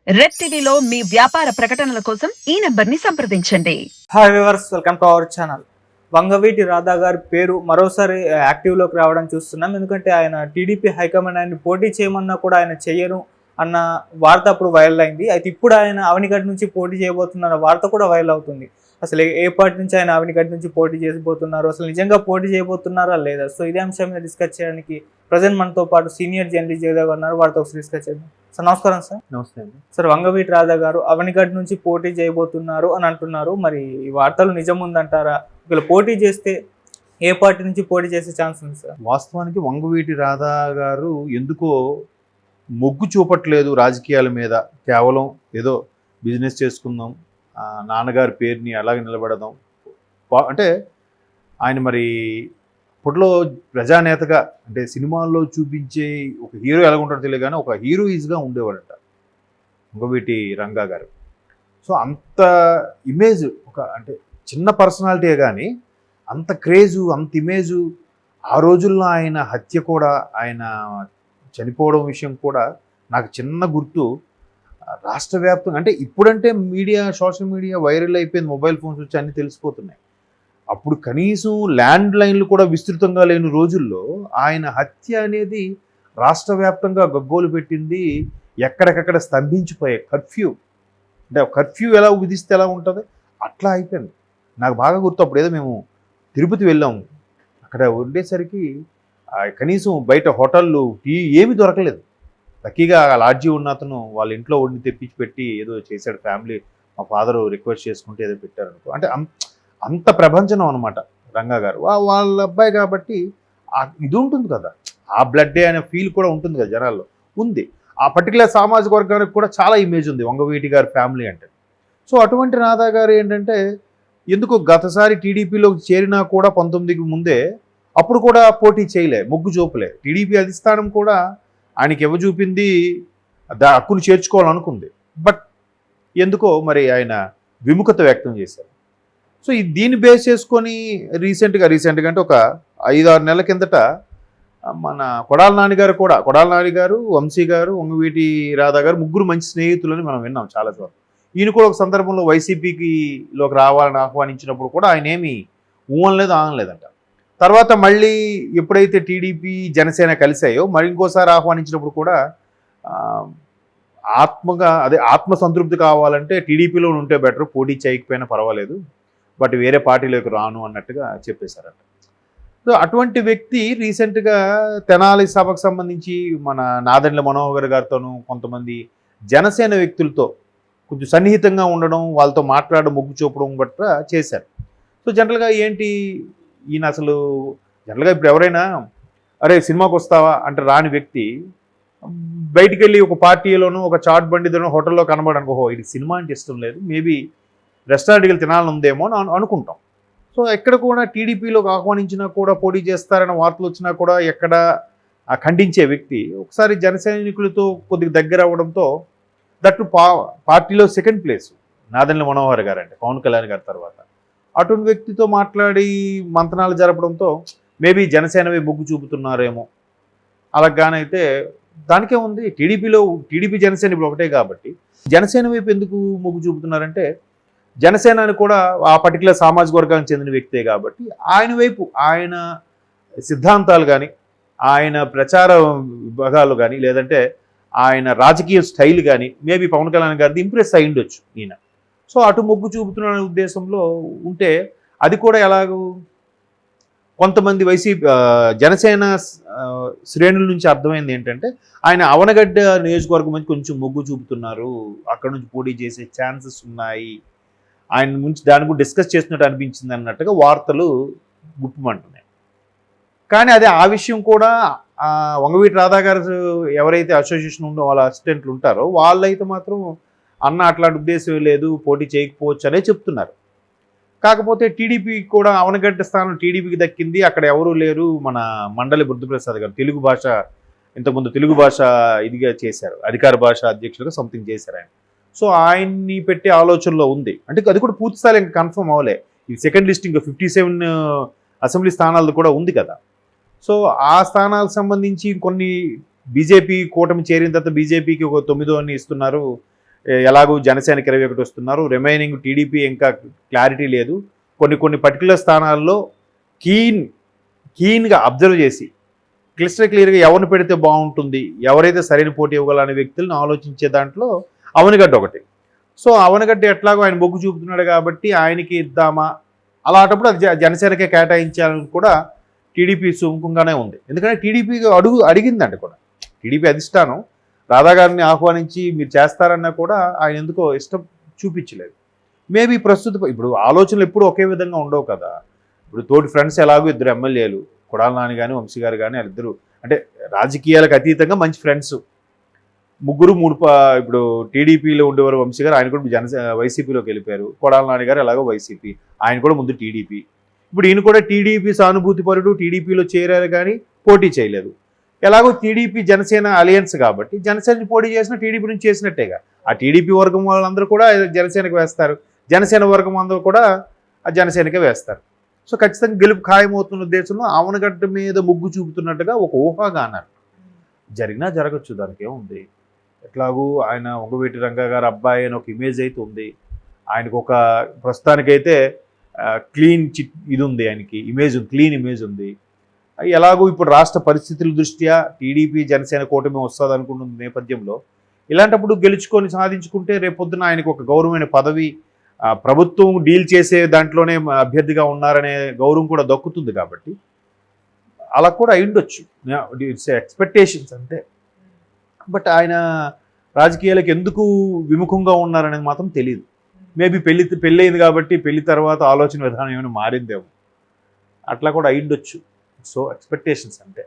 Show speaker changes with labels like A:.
A: Red టీవీలో మీ వ్యాపార ప్రకటనల కోసం ఈ నంబర్ని సంప్రదించండి.
B: Hi viewers, welcome to our channel. Vangaveeti Radha గారి పేరు మరోసారి యాక్టివ్లోకి రావడం చూస్తున్నాం. ఎందుకంటే ఆయన టీడీపీ హైకమాండ్ ఆయన్ని పోటీ చేయమన్నా కూడా ఆయన చెయ్యను అన్న వార్త అప్పుడు వైరల్ అయింది. అయితే ఇప్పుడు ఆయన అవనిగడ్డ నుంచి పోటీ చేయబోతున్న వార్త కూడా వైరల్ అవుతుంది. అసలు ఏ పార్టీ నుంచి ఆయన అవనిగడ్డ నుంచి పోటీ చేయబోతున్నారు, అసలు నిజంగా పోటీ చేయబోతున్నారా లేదా? సో ఇదే అంశం మీద డిస్కస్ చేయడానికి ప్రజెంట్ మనతో పాటు సీనియర్ జర్నలిస్ట్ జగదేవ్ ఉన్నారు. వారితో ఒకసారి డిస్కస్ చేద్దాం. సార్ నమస్కారం. సార్
C: నమస్తే అండి.
B: సార్, వంగవీటి రాధా గారు అవనిగడ్డ నుంచి పోటీ చేయబోతున్నారు అని అంటున్నారు. మరి ఈ వార్తలు నిజం ఉందంటారా? ఒకవేళ పోటీ చేస్తే ఏ పార్టీ నుంచి పోటీ చేసే ఛాన్స్ ఉంది సార్?
C: వాస్తవానికి వంగవీటి రాధా గారు ఎందుకో మొగ్గు చూపట్లేదు రాజకీయాల మీద. కేవలం ఏదో బిజినెస్ చేసుకుందాం, నాన్నగారి పేరుని అలాగే నిలబెడదాం అంటే ఆయన మరి అప్పట్లో ప్రజానేతగా అంటే సినిమాల్లో చూపించే ఒక హీరో ఎలాగుంటాడో తెలియదు, కానీ ఒక హీరోయిజ్గా ఉండేవాడట వంగవీటి రంగా గారు. సో అంత ఇమేజ్, ఒక అంటే చిన్న పర్సనాలిటీ కానీ అంత క్రేజు, అంత ఇమేజు. ఆ రోజుల్లో ఆయన హత్య కూడా, ఆయన చనిపోవడం విషయం కూడా నాకు చిన్న గుర్తు. రాష్ట్ర వ్యాప్తంగా అంటే ఇప్పుడంటే మీడియా, సోషల్ మీడియా వైరల్ అయిపోయింది, మొబైల్ ఫోన్స్ వచ్చి అన్నీ తెలిసిపోతున్నాయి. అప్పుడు కనీసం ల్యాండ్ లైన్లు కూడా విస్తృతంగా లేని రోజుల్లో ఆయన హత్య అనేది రాష్ట్ర వ్యాప్తంగా గగ్గోలు పెట్టింది. ఎక్కడికక్కడ స్తంభించిపోయాయి. అంటే కర్ఫ్యూ ఎలా విధిస్తే ఎలా ఉంటుంది అట్లా అయిపోయింది. నాకు బాగా గుర్తు, అప్పుడు ఏదో మేము తిరుపతి వెళ్ళాము. అక్కడ ఉండేసరికి కనీసం బయట హోటళ్ళు, టీ ఏమీ దొరకలేదు. లక్కీగా ఆ లాడ్జీ ఉన్న అతను వాళ్ళ ఇంట్లో వండి తెప్పించి పెట్టి ఏదో చేశాడు. ఫ్యామిలీ, మా ఫాదరు రిక్వెస్ట్ చేసుకుంటే ఏదో పెట్టారనుకో. అంటే అంత ప్రపంచం అనమాట రంగా గారు. వాళ్ళ అబ్బాయి కాబట్టి ఇది ఉంటుంది కదా, ఆ బ్లడ్ డే అనే ఫీల్ కూడా ఉంటుంది కదా జనాల్లో ఉంది. ఆ పర్టికులర్ సామాజిక వర్గానికి కూడా చాలా ఇమేజ్ ఉంది వంగవీటి గారి ఫ్యామిలీ అంటే. సో అటువంటి రాధా గారు ఏంటంటే ఎందుకు గతసారి టీడీపీలోకి చేరినా కూడా 19కి ముందే అప్పుడు కూడా పోటీ చేయలే, మొగ్గు చూపలే. టీడీపీ అధిష్టానం కూడా ఆయనకి చూపింది హక్కును చేర్చుకోవాలనుకుంది. బట్ ఎందుకో మరి ఆయన విముఖత వ్యక్తం చేశారు. సో దీన్ని బేస్ చేసుకొని రీసెంట్గా అంటే ఒక 5-6 నెలల కిందట మన కొడాల నాన్నగారు, వంశీ గారు, వంగవీటి రాధా గారు ముగ్గురు మంచి స్నేహితులని మనం విన్నాం చాలాసార్లు. ఈయన కూడా ఒక సందర్భంలో వైసీపీలోకి రావాలని ఆహ్వానించినప్పుడు కూడా ఆయన ఏమీ ఊహనలేదు, ఆనలేదంట. తర్వాత మళ్ళీ ఎప్పుడైతే టీడీపీ జనసేన కలిసాయో మరి ఇంకోసారి ఆహ్వానించినప్పుడు కూడా ఆత్మసంతృప్తి కావాలంటే టీడీపీలో ఉంటే బెటర్, పోటీ చేయకపోయినా పర్వాలేదు, బట్ వేరే పార్టీలోకి రాను అన్నట్టుగా చెప్పేశారట. సో అటువంటి వ్యక్తి రీసెంట్గా తెనాలి సభకు సంబంధించి మన నాదెండ్ల మనోహర్ గారితోనూ కొంతమంది జనసేన వ్యక్తులతో కొంచెం సన్నిహితంగా ఉండడం, వాళ్ళతో మాట్లాడడం, మొగ్గు చూపడం గట్రా చేశారు. సో జనరల్గా ఏంటి ఈయన అసలు జనరల్గా ఇప్పుడు ఎవరైనా అరే సినిమాకి వస్తావా అంటే రాని వ్యక్తి బయటికి వెళ్ళి ఒక పార్టీలోనూ ఒక చాట్ బండిలోనూ హోటల్లో కనబడడానికి ఓహో ఇది సినిమా అంటే ఇష్టం లేదు, మేబీ రెస్టారెంట్కి వెళ్ళి తినాలని ఉందేమో అని అనుకుంటాం. సో ఎక్కడ కూడా టీడీపీలోకి ఆహ్వానించినా కూడా పోటీ చేస్తారన్న వార్తలు వచ్చినా కూడా ఎక్కడ ఖండించే వ్యక్తి ఒకసారి జనసైనికులతో కొద్దిగా దగ్గర అవ్వడంతో దట్టు పార్టీలో సెకండ్ ప్లేస్ నాదెండ్ల మనోహర్ గారు అంటే పవన్ కళ్యాణ్ గారి తర్వాత అటువంటి వ్యక్తితో మాట్లాడి మంతనాలు జరపడంతో మేబీ జనసేనవి మొగ్గు చూపుతున్నారేమో. అలాగానైతే దానికే ఉంది. టీడీపీ జనసేన ఇప్పుడు ఒకటే కాబట్టి జనసేన వైపు ఎందుకు మొగ్గు చూపుతున్నారంటే జనసేనని కూడా ఆ పర్టికులర్ సామాజిక వర్గానికి చెందిన వ్యక్తే కాబట్టి ఆయన వైపు, ఆయన సిద్ధాంతాలు కానీ, ఆయన ప్రచార విభాగాలు కానీ, లేదంటే ఆయన రాజకీయ స్టైల్ కానీ మేబీ పవన్ కళ్యాణ్ గారిది ఇంప్రెస్ అయ్యిండొచ్చు ఈయన. సో అటు మొగ్గు చూపుతున్న ఉద్దేశంలో ఉంటే అది కూడా ఎలాగూ కొంతమంది జనసేన శ్రేణుల నుంచి అర్థమైంది ఏంటంటే ఆయన అవనగడ్డ నియోజకవర్గం నుంచి కొంచెం మొగ్గు చూపుతున్నారు, అక్కడ నుంచి పోటీ చేసే ఛాన్సెస్ ఉన్నాయి, ఆయన నుంచి దాని గురించి డిస్కస్ చేస్తున్నట్టు అనిపించింది అన్నట్టుగా వార్తలు గుప్పమంటున్నాయి. కానీ అదే ఆ విషయం కూడా వంగవీటి రాధా గారు ఎవరైతే అసోసియేషన్ ఉందో వాళ్ళ అసిస్టెంట్లు ఉంటారో వాళ్ళైతే మాత్రం అన్న అట్లాంటి ఉద్దేశం లేదు, పోటీ చేయకపోవచ్చు అనే చెప్తున్నారు. కాకపోతే టీడీపీ కూడా అవనగడ్డ స్థానం టీడీపీకి దక్కింది, అక్కడ ఎవరూ లేరు. మన మండలి బుద్ధప్రసాద్ గారు తెలుగు భాష ఇంతకుముందు తెలుగు భాష ఇదిగా చేశారు, అధికార భాష అధ్యక్షులుగా సంథింగ్ చేశారు ఆయన. సో ఆయన్ని పెట్టే ఆలోచనలో ఉంది. అంటే అది కూడా పూర్తిస్థాయి ఇంకా కన్ఫర్మ్ అవ్వలే. ఈ సెకండ్ లిస్టింగ్ 57 అసెంబ్లీ స్థానాలు కూడా ఉంది కదా. సో ఆ స్థానాలకు సంబంధించి కొన్ని బీజేపీ కూటమి చేరిన తర్వాత బీజేపీకి ఒక 9 ఇస్తున్నారు, ఎలాగూ జనసేనకి 21 వస్తున్నారు, రిమైనింగ్ టీడీపీ ఇంకా క్లారిటీ లేదు, కొన్ని పర్టికులర్ స్థానాల్లో కీన్గా అబ్జర్వ్ చేసి క్లియర్గా ఎవరిని పెడితే బాగుంటుంది, ఎవరైతే సరైన పోటీ ఇవ్వగల అనే వ్యక్తులను ఆలోచించే దాంట్లో అవనిగడ్డ ఒకటి. సో అవనిగడ్డ ఎట్లాగో ఆయన మొగ్గు చూపుతున్నాడు కాబట్టి ఆయనకి ఇద్దామా, అలాంటప్పుడు అది జనసేనకే కేటాయించాలని కూడా టీడీపీ సుముఖంగానే ఉంది. ఎందుకంటే టీడీపీకి అడిగిందండి కూడా, టీడీపీ అధిష్టానం రాధా గారిని ఆహ్వానించి మీరు చేస్తారన్నా కూడా ఆయన ఎందుకో ఇష్టం చూపించలేదు. మేబీ ఇప్పుడు ఆలోచనలు ఎప్పుడు ఒకే విధంగా ఉండవు కదా. ఇప్పుడు తోటి ఫ్రెండ్స్ ఎలాగో 2 ఎమ్మెల్యేలు, కొడాల నాని కానీ వంశీ గారు కానీ, వాళ్ళిద్దరు అంటే రాజకీయాలకు అతీతంగా మంచి ఫ్రెండ్స్, ముగ్గురు ఇప్పుడు టీడీపీలో ఉండేవారు వంశీ గారు, ఆయన కూడా వైసీపీలోకి వెళ్ళిపోయారు. కొడాల నాని గారు ఎలాగో వైసీపీ, ఆయన కూడా ముందు టీడీపీ. ఇప్పుడు ఈయన కూడా టీడీపీ సానుభూతి పరుడు, టీడీపీలో చేరారు కానీ పోటీ చేయలేదు. ఎలాగో టీడీపీ జనసేన అలయన్స్ కాబట్టి జనసేన పోటీ చేసిన టీడీపీ నుంచి చేసినట్టేగా. ఆ టీడీపీ వర్గం వాళ్ళందరూ కూడా జనసేనకు వేస్తారు, జనసేన వర్గం అందరూ కూడా ఆ జనసేనకే వేస్తారు. సో ఖచ్చితంగా గెలుపు ఖాయమవుతున్న ఉద్దేశంలో అవనగడ్డ మీద మొగ్గు చూపుతున్నట్టుగా ఒక ఊహాగానాలు జరిగినా జరగచ్చు, దానికి ఏముంది. ఎట్లాగూ ఆయన వంగవీటి రంగా గారు అబ్బాయి అని ఒక ఇమేజ్ అయితే ఉంది ఆయనకు, ఒక ప్రస్తుతానికైతే క్లీన్ ఇది ఉంది, ఆయనకి ఇమేజ్ ఉంది, క్లీన్ ఇమేజ్ ఉంది. ఎలాగూ ఇప్పుడు రాష్ట్ర పరిస్థితుల దృష్ట్యా టీడీపీ జనసేన కూటమి వస్తుంది అనుకుంటున్న నేపథ్యంలో ఇలాంటప్పుడు గెలుచుకొని సాధించుకుంటే రేపొద్దున ఆయనకు ఒక గౌరవమైన పదవి, ప్రభుత్వం డీల్ చేసే దాంట్లోనే అభ్యర్థిగా ఉన్నారనే గౌరవం కూడా దక్కుతుంది. కాబట్టి అలా కూడా అయ్యుండొచ్చు, ఇట్స్ ఎక్స్పెక్టేషన్స్ అంతే. బట్ ఆయన రాజకీయాలకు ఎందుకు విముఖంగా ఉన్నారనేది మాత్రం తెలియదు. మేబీ పెళ్ళి అయింది కాబట్టి పెళ్లి తర్వాత ఆలోచన విధానం ఏమైనా మారిందేమో, అట్లా కూడా అయ్యుండొచ్చు. సో ఎక్స్పెక్టేషన్స్ అంతే.